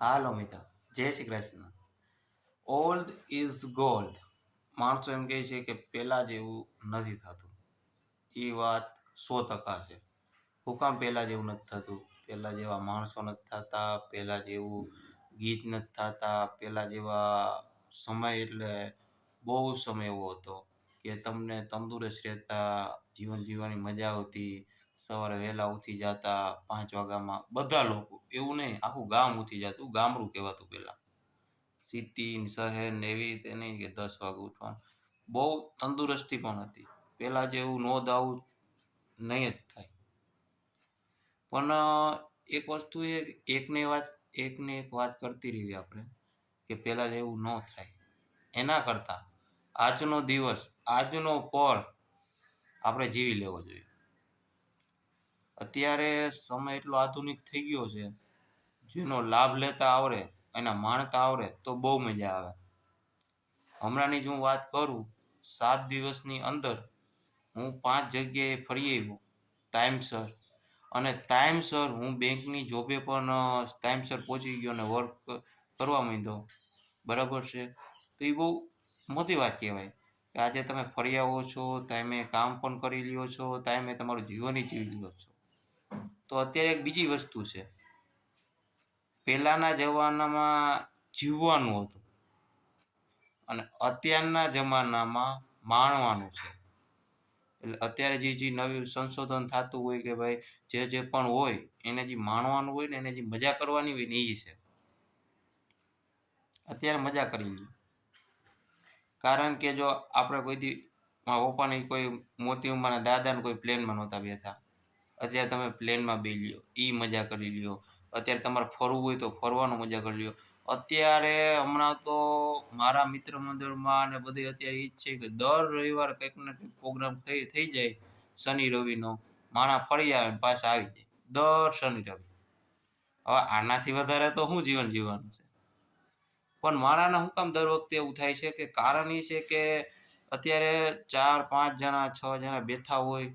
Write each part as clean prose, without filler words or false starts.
હાલો મિત્ર, જય Shri Krishna. Old is gold. માણસો એમ કહે છે કે પહેલા જેવું નથી થતું. એ વાત 100% છે. હું કામ પહેલા જેવું નથી થતું? પહેલા જેવા માણસો નથી થતા, પહેલા જેવું ગીત નથી થતા, પહેલા જેવા સમય એટલે બહુ સમય એવો હતો કે તમને તંદુરસ્ત રહેતા, જીવન જીવવાની મજા આવતી. સવારે વહેલા ઉઠી જતા 5 વાગ્યામાં બધા લોકો, એવું નહીં આખું ગામ ઉઠી જતું, ગામડું કહેવાતું પહેલા. સિટી ને શહેર ને એવી રીતે નહીં કે 10 વાગે ઉઠવાનું. બહુ તંદુરસ્તી પણ હતી. પહેલા જેવું નો ડાઉટ નહીં જ થાય. પણ એક વસ્તુ એ એકને એક વાત કરતી રહેવી આપણે કે પહેલા જેવું ન થાય. એના કરતાં આજનો દિવસ, આજનો પળ આપણે જીવી લેવો જોઈએ. અત્યારે સમય એટલો આધુનિક થઈ ગયો છે, જેનો લાભ લેતા આવડે, એના માણતા આવડે તો બહુ મજા આવે. હમણાંની જ હું વાત કરું, 7 દિવસની અંદર હું 5 જગ્યાએ ફરી આવ્યો ટાઈમસર. અને ટાઈમસર હું બેંકની જોબે પણ ટાઈમસર પહોંચી ગયો અને વર્ક કરવા માંડ્યો. બરાબર છે? તો એ બહુ મોટી વાત કહેવાય કે આજે તમે ફરી આવો છો, ટાઈમે કામ પણ કરી લ્યો છો, ટાઈમે તમારું જીવન જીવી લ્યો છો. તો અત્યારે એક બીજી વસ્તુ છે. પહેલાના જમાનામાં જીવવાનું હતું અને અત્યારના જમાનામાં માણવાનું છે. એટલે અત્યારે જે નવી સંશોધન થતું હોય કે ભાઈ જે પણ હોય એને જે માણવાનું હોય ને, એને જે મજા કરવાની હોય ને એ છે. અત્યારે મજા કરી લ્યો. કારણ કે જો આપણે કોઈથી મારા પપ્પાની કોઈ મોટી ઉંમરના દાદાને કોઈ પ્લેનમાં નહોતા બેઠા. અત્યારે તમે પ્લેનમાં બેસી લ્યો, એ મજા કરી લ્યો. અત્યારે તમારે ફરવું હોય તો ફરવાનું મજા કરી લ્યો. અત્યારે હમણાં તો મારા મિત્ર મંડળમાં અને બધે અત્યારે એ જ છે કે દર રવિવારે કંઈક ને કંઈક પ્રોગ્રામ થઈ જાય. શનિ રવિનો માણસ ફરી આવે ને પાછા આવી જાય દર શનિ રવિ. હવે આનાથી વધારે તો શું જીવન જીવવાનું છે? પણ માણસને શું કામ દર વખતે એવું થાય છે? કે કારણ એ છે કે અત્યારે 4 5 જણા 6 જણા બેઠા હોય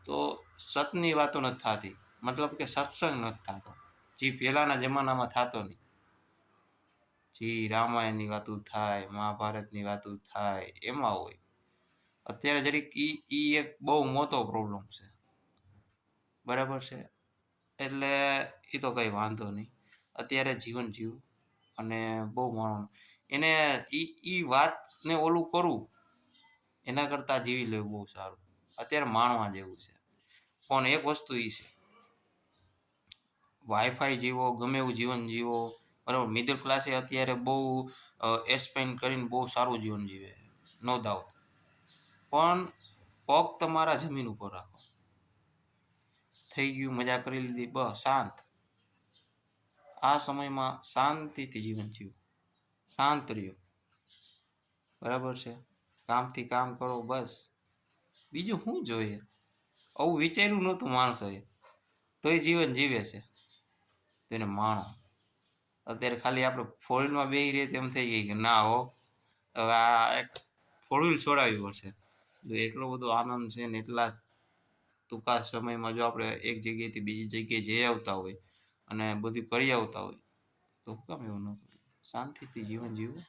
તો સતની વાતો નથી થતી. મતલબ કે સત્સંગ નથી થતો, જે પહેલાના જમાનામાં થતો નહીં. જે રામાયણની વાતો થાય, મહાભારતની વાતો થાય એમાં હોય. અત્યારે જરીક ઈ એક બહુ મોટો પ્રોબ્લેમ છે. બરાબર છે? એટલે એ તો કંઈ વાંધો નહીં. અત્યારે જીવન જીવું અને બહુ માણવાનું. એને ઈ વાતને ઓલું કરવું એના કરતાં જીવી લેવું બહુ સારું. અત્યારે માણવા જેવું છે. પણ એક વસ્તુ એ છે, વાઈફાઈ જીવો, ગમે એવું જીવન જીવો, બરાબર. મિડલ ક્લાસે અત્યારે બહુ એસ્પેન્ડ કરીને બહુ સારું જીવન જીવે છે, નો ડાઉટ. પણ પગ તમારા જમીન ઉપર રાખો. થઈ ગયું, મજા કરી લીધી, બસ શાંત. આ સમયમાં શાંતિથી જીવન જીવો, શાંત રહ્યો. બરાબર છે? કામથી કામ કરો બસ. બીજું શું જોઈએ? આવું વિચાર્યું નહોતું માણસોએ, તોય જીવન જીવે છે. તો એને માણો. અત્યારે ખાલી આપણે ફોરેનમાં બેસી રહીએ તેમ થઈ ગઈ કે ના હો, હવે આ એક ફોર વ્હીલ છોડાવવી પડશે. જો એટલો બધો આનંદ છે ને એટલા ટૂંકા સમયમાં જો આપણે એક જગ્યાએથી બીજી જગ્યાએ જઈ આવતા હોય અને બધું કરી આવતા હોય તો શું કામ એવું ન કરવું? શાંતિથી જીવન જીવવું.